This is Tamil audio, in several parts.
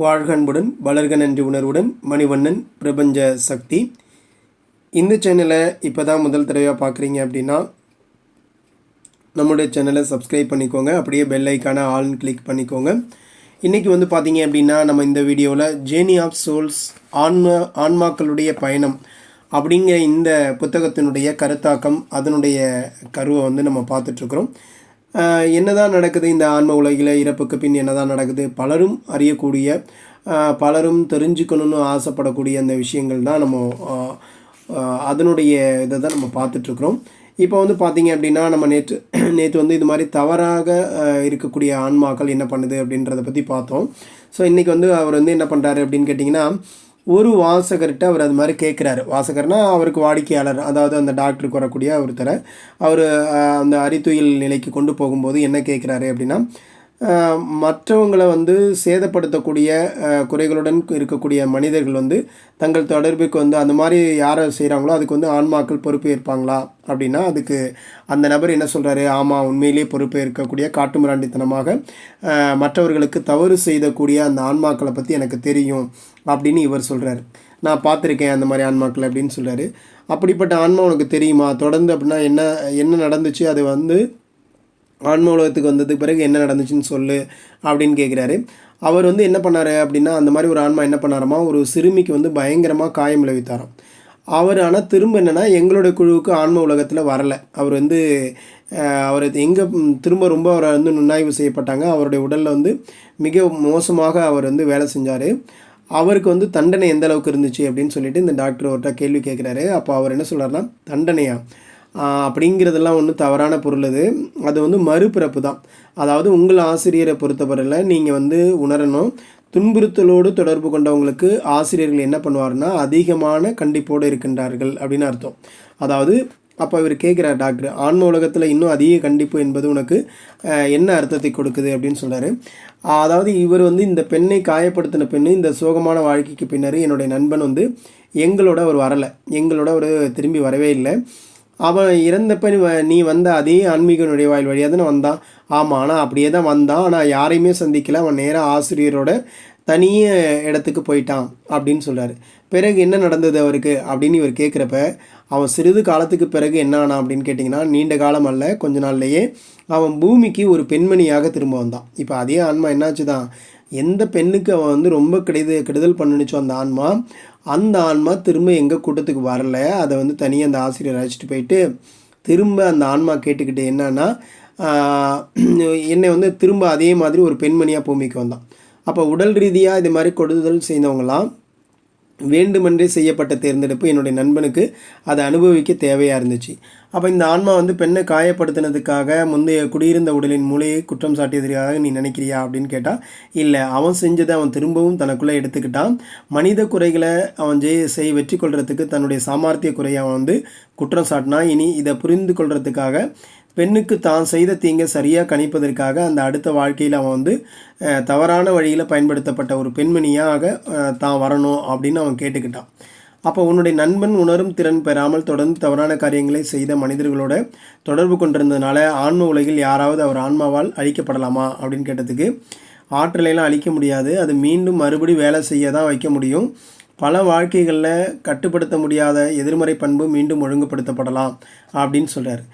வாழ்க அன்புடன் வளர்க நன்றி உணர்வுடன் மணிவண்ணன் பிரபஞ்ச சக்தி. இந்த சேனலை இப்போ தான் முதல் தடவையாக பார்க்குறீங்க அப்படின்னா நம்மளுடைய சேனலை சப்ஸ்கிரைப் பண்ணிக்கோங்க. அப்படியே பெல் ஐக்கான ஆல்னு கிளிக் பண்ணிக்கோங்க. இன்றைக்கி பார்த்தீங்க அப்படின்னா நம்ம இந்த வீடியோவில் ஜேர்னி ஆஃப் சோல்ஸ் ஆன்மாக்களுடைய பயணம் அப்படிங்கிற இந்த புத்தகத்தினுடைய கருத்தாக்கம், அதனுடைய கருவை நம்ம பார்த்துட்ருக்குறோம். என்னதான் நடக்குது இந்த ஆன்ம உலகில், இறப்புக்கு பின் என்னதான் நடக்குது, பலரும் அறியக்கூடிய, பலரும் தெரிஞ்சுக்கணுன்னு ஆசைப்படக்கூடிய அந்த விஷயங்கள் தான் நம்ம அதனுடைய இதை தான் நம்ம பார்த்துட்ருக்குறோம். இப்போ பார்த்திங்க அப்படின்னா நம்ம நேற்று இது மாதிரி தவறாக இருக்கக்கூடிய ஆன்மாக்கள் என்ன பண்ணுது அப்படின்றத பற்றி பார்த்தோம். ஸோ இன்றைக்கி அவர் என்ன பண்ணுறாரு அப்படின்னு கேட்டிங்கன்னா, ஒரு வாசகர்கிட்ட அவர் அது மாதிரி கேட்குறாரு. வாசகர்னால் அவருக்கு வாடிக்கையாளர், அதாவது அந்த டாக்டருக்கு வரக்கூடிய ஒருத்தரை அவர் அந்த அறித்துயில் நிலைக்கு கொண்டு போகும்போது என்ன கேட்குறாரு அப்படின்னா, மற்றவங்களை சேதப்படுத்தக்கூடிய குறைகளுடன் இருக்கக்கூடிய மனிதர்கள் தங்கள் தொடர்புக்கு அந்த மாதிரி யாரை செய்கிறாங்களோ அதுக்கு ஆன்மாக்கள் பொறுப்பு ஏற்பாங்களா அப்படின்னா, அதுக்கு அந்த நபர் என்ன சொல்கிறாரு, ஆமாம் உண்மையிலேயே பொறுப்பு ஏற்கக்கூடிய காட்டுமிராண்டித்தனமாக மற்றவர்களுக்கு தவறு செய்யக்கூடிய அந்த ஆன்மாக்களை பற்றி எனக்கு தெரியும் அப்படின்னு இவர் சொல்கிறார். நான் பார்த்துருக்கேன் அந்த மாதிரி ஆன்மாக்கள் அப்படின்னு சொல்கிறாரு. அப்படிப்பட்ட ஆன்மா உனக்கு தெரியுமா, தொடர்ந்து அப்படின்னா என்ன நடந்துச்சு, அது ஆன்ம உலகத்துக்கு வந்ததுக்கு பிறகு என்ன நடந்துச்சுன்னு சொல்லு அப்படின்னு கேட்குறாரு. அவர் என்ன பண்ணார் அப்படின்னா, அந்த மாதிரி ஒரு ஆன்மா என்ன பண்ணாராமா, ஒரு சிறுமிக்கு பயங்கரமாக காயம் விளைவித்தாராம். அவர் ஆனால் திரும்ப என்னென்னா எங்களுடைய குழுவுக்கு ஆன்ம உலகத்தில் வரலை. அவர் அவர் எங்கே திரும்ப ரொம்ப அவரை நுண்ணாய்வு செய்யப்பட்டாங்க. அவருடைய உடலில் மிக மோசமாக அவர் வேலை செஞ்சார். அவருக்கு தண்டனை எந்த அளவுக்கு இருந்துச்சு அப்படின்னு சொல்லிட்டு இந்த டாக்டர் அவர்கிட்ட கேள்வி கேட்குறாரு. அப்போ அவர் என்ன சொல்கிறாருன்னா, தண்டனையா அப்படிங்கிறதெல்லாம் ஒன்றும் தவறான பொருள். அது மறுபிறப்பு தான். அதாவது உங்கள் ஆசிரியரை பொறுத்தவரையில் நீங்கள் உணரணும், துன்புறுத்தலோடு தொடர்பு கொண்டவங்களுக்கு ஆசிரியர்கள் என்ன பண்ணுவார்னா அதிகமான கண்டிப்போடு இருக்கின்றார்கள் அப்படின்னு அர்த்தம். அதாவது அப்போ இவர் கேட்குறார் டாக்டர், ஆன்ம உலகத்தில் இன்னும் அதிக கண்டிப்பு என்பது உனக்கு என்ன அர்த்தத்தை கொடுக்குது அப்படின்னு சொல்கிறாரு. அதாவது இவர் இந்த பெண்ணை காயப்படுத்தின பெண்ணு இந்த சோகமான வாழ்க்கைக்கு பின்னர் என்னுடைய நண்பன் எங்களோட அவர் வரலை, எங்களோட அவர் திரும்பி வரவே இல்லை. அவன் இறந்தப்ப நீ வந்த அதே ஆன்மீக நுழைவாயில் வழியாக தானே வந்தான். ஆமாம், ஆனால் அப்படியே தான் வந்தான், ஆனால் யாரையுமே சந்திக்கல, அவன் நேராக ஆசிரியரோட தனிய இடத்துக்கு போயிட்டான் அப்படின்னு சொல்கிறார். பிறகு என்ன நடந்தது அவருக்கு அப்படின்னு இவர் கேட்குறப்ப, அவன் சிறிது காலத்துக்கு பிறகு என்ன ஆனான் அப்படின்னு கேட்டிங்கன்னா, நீண்ட காலம் அல்ல, கொஞ்ச நாள்லேயே அவன் பூமிக்கு ஒரு பெண்மணியாக திரும்ப வந்தான். இப்போ அதே ஆன்மா என்னாச்சு தான், எந்த பெண்ணுக்கு அவன் ரொம்ப கெடுதல் பண்ணிச்சோ அந்த ஆன்மா திரும்ப எங்கள் கூட்டத்துக்கு வரல. அதை தனியாக அந்த ஆசிரியர் அழைச்சிட்டு போயிட்டு திரும்ப அந்த ஆன்மா கேட்டுக்கிட்டு என்னன்னா, என்னை திரும்ப அதே மாதிரி ஒரு பெண்மணியாக பூமிக்கு வந்தான். அப்போ உடல் ரீதியாக இது மாதிரி கொடுதல் செய்தவங்களாம் வேண்டுமென்றே செய்யப்பட்ட தேர்ந்தெடுப்பு என்னுடைய நண்பனுக்கு அதை அனுபவிக்க தேவையாக இருந்துச்சு. அப்போ இந்த ஆன்மா பெண்ணை காயப்படுத்தினதுக்காக முந்தைய குடியிருந்த உடலின் மூளையை குற்றம் சாட்டியதற்காக நீ நினைக்கிறியா அப்படின்னு கேட்டால், இல்லை, அவன் செஞ்சதை அவன் திரும்பவும் தனக்குள்ளே எடுத்துக்கிட்டான். மனித குறைகளை அவன் வெற்றி கொள்றதுக்கு தன்னுடைய சாமர்த்திய குறையை அவன் குற்றம் சாட்டினான். இனி இதை புரிந்து கொள்றதுக்காக பெண்ணுக்கு தான் செய்த தீங்கை சரியாக கணிப்பதற்காக அந்த அடுத்த வாழ்க்கையில் அவன் தவறான வழியில் பயன்படுத்தப்பட்ட ஒரு பெண்மணியாக தான் வரணும் அப்படின்னு அவன் கேட்டுக்கிட்டான். அப்போ உன்னுடைய நண்பன் உணரும் திறன் பெறாமல் தொடர்ந்து தவறான காரியங்களை செய்த மனிதர்களோட தொடர்பு கொண்டிருந்ததுனால ஆன்ம உலகில் யாராவது அவர் ஆன்மாவால் அழிக்கப்படலாமா அப்படின்னு கேட்டதுக்கு, ஆற்றலையெல்லாம் அழிக்க முடியாது, அது மீண்டும் மறுபடி வேலை செய்ய தான் வைக்க முடியும். பல வாழ்க்கைகளில் கட்டுப்படுத்த முடியாத எதிர்மறை பண்பு மீண்டும் ஒழுங்குபடுத்தப்படலாம் அப்படின்னு சொல்கிறார்.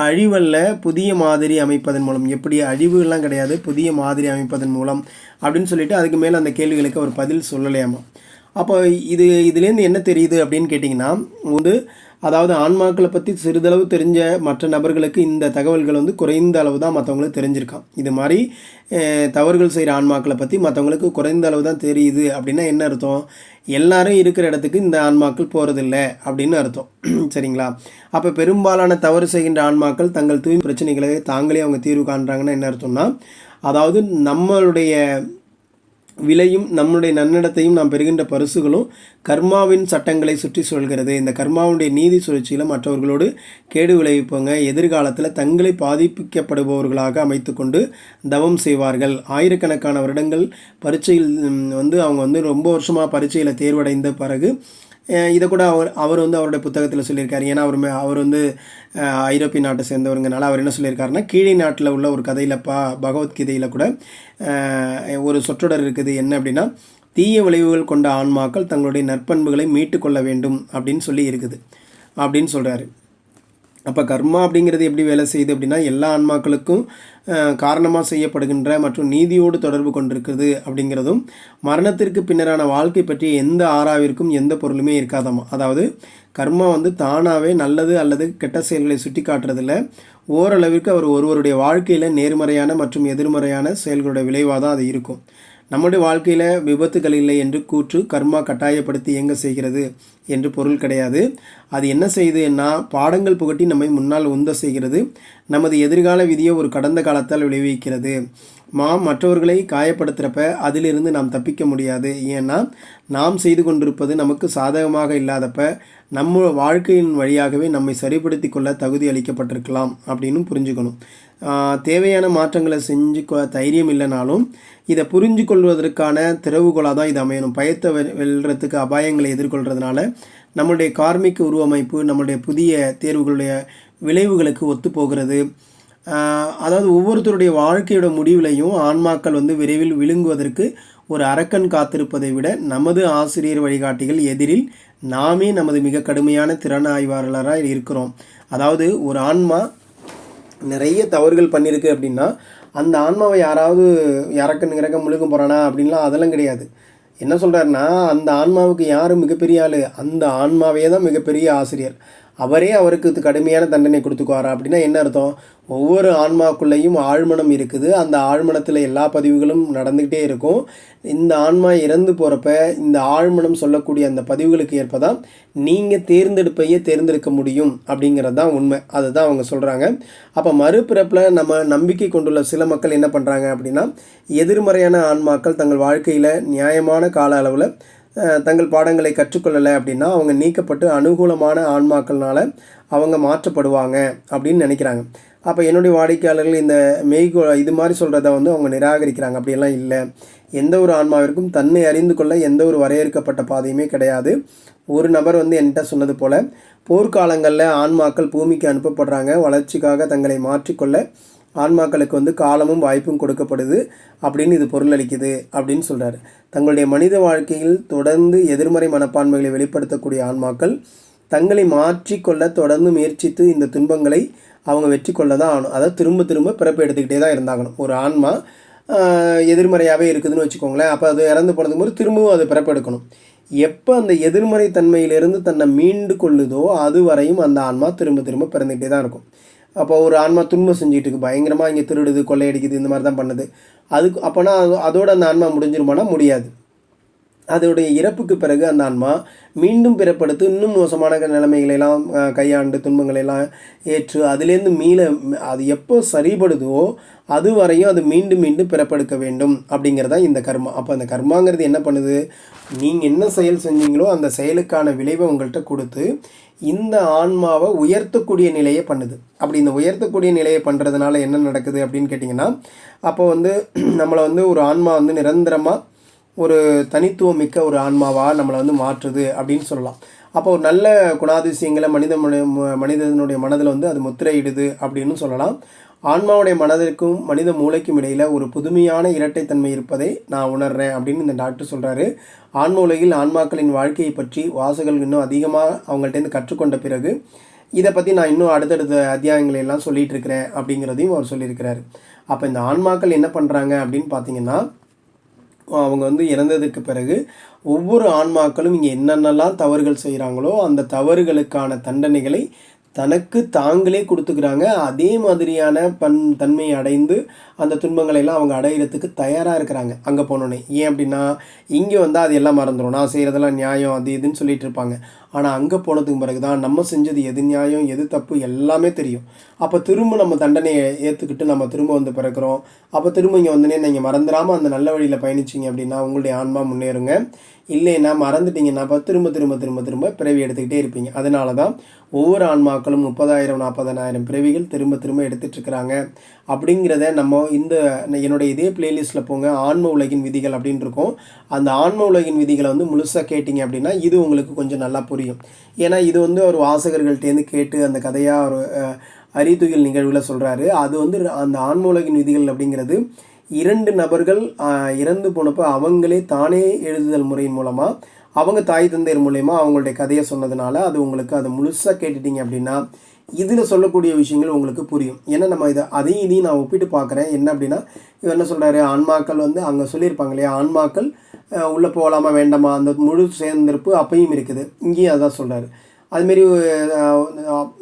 அழிவல்ல, புதிய மாதிரி அமைப்பதன் மூலம். எப்படி அழிவுகள்லாம் கிடையாது, புதிய மாதிரி அமைப்பதன் மூலம் அப்படின்னு சொல்லிட்டு அதுக்கு மேலே அந்த கேள்விகளுக்கு அவர் பதில் சொல்லலையாமா. அப்போ இதுலேருந்து என்ன தெரியுது அப்படின்னு கேட்டிங்கன்னா, அதாவது ஆன்மாக்களை பற்றி சிறிதளவு தெரிஞ்ச மற்ற நபர்களுக்கு இந்த தகவல்கள் குறைந்த அளவு தான் மற்றவங்களுக்கு தெரிஞ்சிருக்கான். இது மாதிரி தவறுகள் செய்கிற ஆன்மாக்களை பற்றி மற்றவங்களுக்கு குறைந்த அளவு தான் தெரியுது. அப்படின்னா என்ன அர்த்தம், எல்லாரும் இருக்கிற இடத்துக்கு இந்த ஆன்மாக்கள் போகிறதில்ல அப்படின்னு அர்த்தம். சரிங்களா? அப்போ பெரும்பாலான தவறு செய்கின்ற ஆன்மாக்கள் தங்கள் தூய்மை பிரச்சனைகளை தாங்களே அவங்க தீர்வு காண்றாங்கன்னா என்ன அர்த்தம்னா, அதாவது நம்மளுடைய விலையும் நம்முடைய நன்னடத்தையும் நாம் பெறுகின்ற பரிசுகளும் கர்மாவின் சட்டங்களை சுற்றி சொல்கிறது. இந்த கர்மாவுடைய நீதி சுழற்சியில் மற்றவர்களோடு கேடு விளைவிப்பவங்க எதிர்காலத்தில் தங்களை பாதிப்பிக்கப்படுபவர்களாக அமைத்து கொண்டு தவம் செய்வார்கள். ஆயிரக்கணக்கான வருடங்கள் பரீட்சையில் அவங்க ரொம்ப வருஷமாக பரீட்சையில் தேர்வடைந்த பிறகு இதை கூட அவர் வந்து அவருடைய புத்தகத்தில் சொல்லியிருக்காரு. ஏன்னா அவர் வந்து ஐரோப்பிய நாட்டை சேர்ந்தவருங்கனால அவர் என்ன சொல்லியிருக்காருன்னா, கீழே நாட்டில் உள்ள ஒரு கதையில் பகவத்கீதையில் கூட ஒரு சொற்றொடர் இருக்குது. என்ன அப்படின்னா, தீய விளைவுகள் கொண்ட ஆன்மாக்கள் தங்களுடைய நற்பண்புகளை மீட்டு கொள்ள வேண்டும் அப்படின்னு சொல்லி இருக்குது அப்படின்னு சொல்கிறாரு. அப்போ கர்மா அப்படிங்கிறது எப்படி வேலை செய்யுது அப்படின்னா, எல்லா ஆன்மாக்களுக்கும் காரணமாக செய்யப்படுகின்ற மற்றும் நீதியோடு தொடர்பு கொண்டிருக்குது அப்படிங்கிறதும், மரணத்திற்கு பின்னரான வாழ்க்கை பற்றிய எந்த ஆராய்விற்கும் எந்த பொருளுமே இருக்காதாமா. அதாவது கர்மா வந்து தானாகவே நல்லது அல்லது கெட்ட செயல்களை சுட்டி காட்டுறதில்ல. ஓரளவிற்கு ஒருவருடைய வாழ்க்கையில் நேர்மறையான மற்றும் எதிர்மறையான செயல்களுடைய விளைவாக தான் அது இருக்கும். நம்முடைய வாழ்க்கையில் விபத்துகள் இல்லை என்று கூற்று கர்மா கட்டாயப்படுத்தி இயங்க செய்கிறது என்று பொருள் கிடையாது. அது என்ன செய்யுதுன்னா, பாடங்கள் புகட்டி நம்மை முன்னால் உந்த செய்கிறது. நமது எதிர்கால விதியை ஒரு கடந்த காலத்தால் விளைவிக்கிறது. மற்றவர்களை காயப்படுத்துகிறப்ப அதிலிருந்து நாம் தப்பிக்க முடியாது. ஏன்னா நாம் செய்து கொண்டிருப்பது நமக்கு சாதகமாக இல்லாதப்ப நம்ம வாழ்க்கையின் வழியாகவே நம்மை சரிப்படுத்தி கொள்ள தகுதி அளிக்கப்பட்டிருக்கலாம் அப்படின்னு புரிஞ்சுக்கணும். தேவையான மாற்றங்களை செஞ்சு தைரியம் இல்லைனாலும் இதை புரிஞ்சு கொள்வதற்கான திறவுகோலாக தான் இது அமையணும். பயத்தை வெல்றதுக்கு அபாயங்களை எதிர்கொள்கிறதுனால நம்மளுடைய கார்மிக் உருவமைப்பு நம்மளுடைய புதிய தேர்வுகளுடைய விளைவுகளுக்கு ஒத்து போகிறது. அதாவது ஒவ்வொருத்தருடைய வாழ்க்கையோட முடிவிலையும் ஆன்மாக்கள் வந்து விரைவில் விழுங்குவதற்கு ஒரு அரக்கன் காத்திருப்பதை விட நமது ஆசிரியர் வழிகாட்டிகள் எதிரில் நாமே நமது மிக கடுமையான திறன் ஆய்வாளராக இருக்கிறோம். அதாவது ஒரு ஆன்மா நிறைய தவறுகள் பண்ணியிருக்கு அப்படின்னா அந்த ஆன்மாவை யாராவது இறக்க முழுக்க போகிறானா அப்படின்லாம் அதெல்லாம் கிடையாது. என்ன சொல்கிறாருன்னா, அந்த ஆன்மாவுக்கு யார் மிகப்பெரிய ஆள்? அந்த ஆன்மாவே தான் மிகப்பெரிய ஆசிரியர். அவரே அவருக்கு கடுமையான தண்டனை கொடுத்துக்குவாரா அப்படின்னா என்ன அர்த்தம்? ஒவ்வொரு ஆன்மாக்குள்ளேயும் ஆழ்மனம் இருக்குது. அந்த ஆழ்மனத்தில் எல்லா பதிவுகளும் நடந்துக்கிட்டே இருக்கும். இந்த ஆன்மா இறந்து போகிறப்ப இந்த ஆழ்மனம் சொல்லக்கூடிய அந்த பதிவுகளுக்கு ஏற்ப தான் நீங்கள் தேர்ந்தெடுக்க முடியும் அப்படிங்கிறது தான் உண்மை. அதுதான் அவங்க சொல்கிறாங்க. அப்போ மறுபிறப்பில் நம்ம நம்பிக்கை கொண்டுள்ள சில மக்கள் என்ன பண்ணுறாங்க அப்படின்னா, எதிர்மறையான ஆன்மாக்கள் தங்கள் வாழ்க்கையில் நியாயமான கால அளவில் தங்கள் பாடங்களை கற்றுக்கொள்ளலை அப்படின்னா அவங்க நீக்கப்பட்டு அனுகூலமான ஆன்மாக்கள்னால அவங்க மாற்றப்படுவாங்க அப்படின்னு நினைக்கிறாங்க. அப்போ என்னுடைய வாடிக்கையாளர்கள் இந்த இது மாதிரி சொல்கிறத வந்து அவங்க நிராகரிக்கிறாங்க. அப்படியெல்லாம் இல்லை. எந்த ஒரு ஆன்மாவிற்கும் தன்னை அறிந்து கொள்ள எந்த ஒரு வரையறுக்கப்பட்ட பாதையுமே கிடையாது. ஒரு நபர் வந்து என்கிட்ட சொன்னது போல், போர்க்காலங்களில் ஆன்மாக்கள் பூமிக்கு அனுப்பப்படுறாங்க. வளர்ச்சிக்காக தங்களை மாற்றிக்கொள்ள ஆன்மாக்களுக்கு வந்து காலமும் வாய்ப்பும் கொடுக்கப்படுது அப்படின்னு இது பொருள் அளிக்குது அப்படின்னு சொல்கிறாரு. தங்களுடைய மனித வாழ்க்கையில் தொடர்ந்து எதிர்மறை மனப்பான்மைகளை வெளிப்படுத்தக்கூடிய ஆன்மாக்கள் தங்களை மாற்றிக்கொள்ள தொடர்ந்து முயற்சித்து இந்த துன்பங்களை அவங்க வெற்றி கொள்ள தான் ஆகணும். அதாவது திரும்ப திரும்ப பிறப்பு எடுத்துக்கிட்டே தான் இருந்தாகணும். ஒரு ஆன்மா எதிர்மறையாகவே இருக்குதுன்னு வச்சுக்கோங்களேன். அப்போ அது இறந்து போனதுக்கு போது திரும்பவும் அது பிறப்பு எடுக்கணும். எப்போ அந்த எதிர்மறை தன்மையிலிருந்து தன்னை மீண்டு கொள்ளுதோ அது வரையும் அந்த ஆன்மா திரும்ப திரும்ப பிறந்துக்கிட்டே தான் இருக்கும். அப்போ ஒரு ஆன்மா துன்பம் செஞ்சுட்டு இருக்கு, பயங்கரமாக இங்கே திருடுது, கொள்ளையடிக்குது, இந்த மாதிரி தான் பண்ணுது. அப்போனா அதோட அந்த ஆன்மா முடிஞ்சிருமானா முடியாது. அதோடைய இறப்புக்கு பிறகு அந்த ஆன்மா மீண்டும் பிறப்படுத்து இன்னும் மோசமான நிலைமைகளெல்லாம் கையாண்டு துன்பங்களெல்லாம் ஏற்று அதுலேருந்து அது எப்போ சரிபடுதோ அது வரையும் அது மீண்டும் மீண்டும் பிறப்பெடுக்க வேண்டும் அப்படிங்கிறதா இந்த கர்மா. அப்போ அந்த கர்மாங்கிறது என்ன பண்ணுது? நீங்கள் என்ன செயல் செஞ்சீங்களோ அந்த செயலுக்கான விளைவை உங்கள்கிட்ட கொடுத்து இந்த ஆன்மாவை உயர்த்தக்கூடிய நிலையை பண்ணுது. அப்படி இந்த உயர்த்தக்கூடிய நிலையை பண்ணுறதுனால என்ன நடக்குது அப்படின்னு கேட்டிங்கன்னா, அப்போ வந்து நம்மளை வந்து ஒரு ஆன்மா வந்து நிரந்தரமாக ஒரு தனித்துவம் மிக்க ஒரு ஆன்மாவாக நம்மளை வந்து மாற்றுது அப்படின்னு சொல்லலாம். அப்போ ஒரு நல்ல குணாதிசயங்களை மனிதனுடைய மனதில் வந்து அது முத்திரையிடுது அப்படின்னு சொல்லலாம். ஆன்மாவுடைய மனதிற்கும் மனித மூளைக்கும் இடையில் ஒரு புதுமையான இரட்டைத்தன்மை இருப்பதை நான் உணர்கிறேன் அப்படின்னு இந்த டாக்டர் சொல்கிறாரு. ஆன்ம உலகில் ஆன்மாக்களின் வாழ்க்கையை பற்றி வாசகர்கள் இன்னும் அதிகமாக அவங்கள்ட்டேருந்து கற்றுக்கொண்ட பிறகு இதை பற்றி நான் இன்னும் அடுத்தடுத்த அத்தியாயங்களெல்லாம் சொல்லிகிட்டு இருக்கிறேன் அப்படிங்கிறதையும் அவர் சொல்லியிருக்கிறாரு. அப்போ இந்த ஆன்மாக்கள் என்ன பண்ணுறாங்க அப்படின்னு பார்த்தீங்கன்னா, அவங்க வந்து இறந்ததுக்கு பிறகு ஒவ்வொரு ஆன்மாக்களும் இங்கே என்னென்னலாம் தவறுகள் செய்கிறாங்களோ அந்த தவறுகளுக்கான தண்டனைகளை தனக்கு தாங்களே கொடுத்துக்கிறாங்க. அதே மாதிரியான தன்மையை அடைந்து அந்த துன்பங்களெல்லாம் அவங்க அடையிறதுக்கு தயாராக இருக்கிறாங்க அங்கே போனோன்னே. ஏன் அப்படின்னா, இங்கே வந்தால் அது எல்லாம் மறந்துடும், நான் செய்கிறதெல்லாம் நியாயம் அது இதுன்னு சொல்லிட்டு இருப்பாங்க. ஆனால் அங்கே போனதுக்கு பிறகு தான் நம்ம செஞ்சது எது நியாயம் எது தப்பு எல்லாமே தெரியும். அப்போ திரும்ப நம்ம தண்டனையை ஏற்றுக்கிட்டு நம்ம திரும்ப வந்து பிறக்கிறோம். அப்போ திரும்ப இங்கே வந்தோடனே நீங்கள் மறந்துடாமல் அந்த நல்ல வழியில் பயணிச்சிங்க அப்படின்னா உங்களுடைய ஆன்மா முன்னேறுங்க. இல்லைன்னா மறந்துட்டிங்கன்னா அப்போ திரும்ப திரும்ப திரும்ப திரும்ப பிறவி எடுத்துக்கிட்டே இருப்பீங்க. அதனால தான் ஒவ்வொரு ஆன்மாக்களும் 30,000 40,000 பிறவிகள் திரும்ப திரும்ப எடுத்துகிட்ருக்குறாங்க அப்படிங்கிறத நம்ம என்னுடைய இதே பிளேலிஸ்ட்டில் போங்க, ஆன்ம உலகின் விதிகள் அப்படின்னு இருக்கும். அந்த ஆன்ம உலகின் விதிகளை வந்து முழுசாக கேட்டிங்க அப்படின்னா இது உங்களுக்கு கொஞ்சம் நல்லா புரியும். ஏன்னா இது வந்து ஒரு வாசகர்கள்ட்டேருந்து கேட்டு அந்த கதையாக ஒரு அறிதுயில் நிகழ்வில் சொல்கிறாரு. அது வந்து அந்த ஆன்ம உலகின் விதிகள் அப்படிங்கிறது 2 நபர்கள் இறந்து போனப்போ அவங்களே தானே எழுதுதல் முறையின் மூலமாக அவங்க தாய் தந்தையர் மூலயமா அவங்களுடைய கதையை சொன்னதுனால அது உங்களுக்கு அதை முழுசாக கேட்டுட்டிங்க அப்படின்னா இதில் சொல்லக்கூடிய விஷயங்கள் உங்களுக்கு புரியும். ஏன்னா நம்ம அதையும் இதையும் நான் ஒப்பிட்டு பார்க்குறேன். என்ன அப்படின்னா இவர் என்ன சொல்கிறாரு, ஆன்மாக்கள் வந்து அங்கே சொல்லியிருப்பாங்க இல்லையா, ஆன்மாக்கள் உள்ளே போகலாமா வேண்டாமா அந்த முழு சேர்ந்திருப்பு அப்பையும் இருக்குது. இங்கேயும் அதான் சொல்கிறாரு. அதுமாரி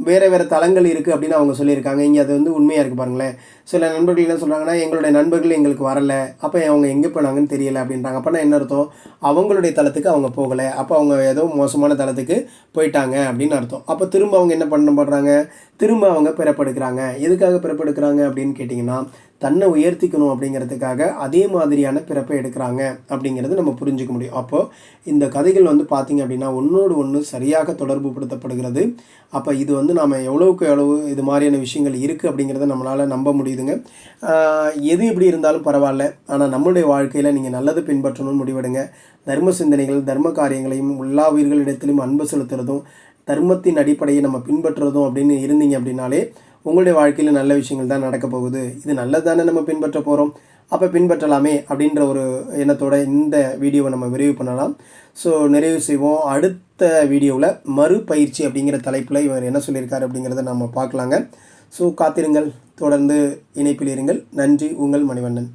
வேறு வேறு தலங்கள் இருக்குது அப்படின்னு அவங்க சொல்லியிருக்காங்க. இங்கே அது வந்து உண்மையாக இருக்குது பாருங்களேன். சில நண்பர்கள் என்ன சொல்கிறாங்கன்னா, எங்களுடைய நண்பர்கள் எங்களுக்கு வரலை, அப்போ அவங்க எங்கே போனாங்கன்னு தெரியலை அப்படின்றாங்க. அப்போனா என்ன அர்த்தம், அவங்களுடைய தளத்துக்கு அவங்க போகலை, அப்போ அவங்க ஏதோ மோசமான தளத்துக்கு போயிட்டாங்க அப்படின்னு அர்த்தம். அப்போ திரும்ப அவங்க என்ன பண்ணுறாங்க, திரும்ப அவங்க பிறப்பெடுக்கிறாங்க. எதுக்காக பிறப்பெடுக்கிறாங்க அப்படின்னு கேட்டிங்கன்னா தன்னை உயர்த்திக்கணும் அப்படிங்கிறதுக்காக அதே மாதிரியான பிறப்பை எடுக்கிறாங்க அப்படிங்கிறது நம்ம புரிஞ்சிக்க முடியும். அப்போது இந்த கதைகள் வந்து பார்த்திங்க அப்படின்னா ஒன்றோடு ஒன்று சரியாக தொடர்பு படுத்தப்படுகிறது. அப்போ இது வந்து நாம் எவ்வளவுக்கு எவ்வளவு இது மாதிரியான விஷயங்கள் இருக்குது அப்படிங்கிறத நம்மளால் நம்ப முடியுதுங்க. எது எப்படி இருந்தாலும் பரவாயில்ல, ஆனால் நம்மளுடைய வாழ்க்கையில் நீங்கள் நல்லது பின்பற்றணும்னு முடிவெடுங்க. தர்ம சிந்தனைகள் தர்ம காரியங்களையும் எல்லா உயிர்களிடத்திலும் அன்பு செலுத்துறதும் தர்மத்தின் அடிப்படையை நம்ம பின்பற்றுறதும் அப்படின்னு இருந்தீங்க அப்படின்னாலே உங்களுடைய வாழ்க்கையில் நல்ல விஷயங்கள் தான் நடக்க போகுது. இது நல்லது தானே நம்ம பின்பற்ற போகிறோம், அப்போ பின்பற்றலாமே அப்படின்ற ஒரு எண்ணத்தோட இந்த வீடியோவை நம்ம விரைவு பண்ணலாம். ஸோ நிறைவு செய்வோம். அடுத்த வீடியோவில் மறுபயிற்சி அப்படிங்கிற தலைப்பில் இவர் என்ன சொல்லியிருக்காரு அப்படிங்கிறத நம்ம பார்க்கலாங்க. ஸோ காத்திருங்கள், தொடர்ந்து இணைப்பில் இருங்கள். நன்றி, உங்கள் மணிவண்ணன்.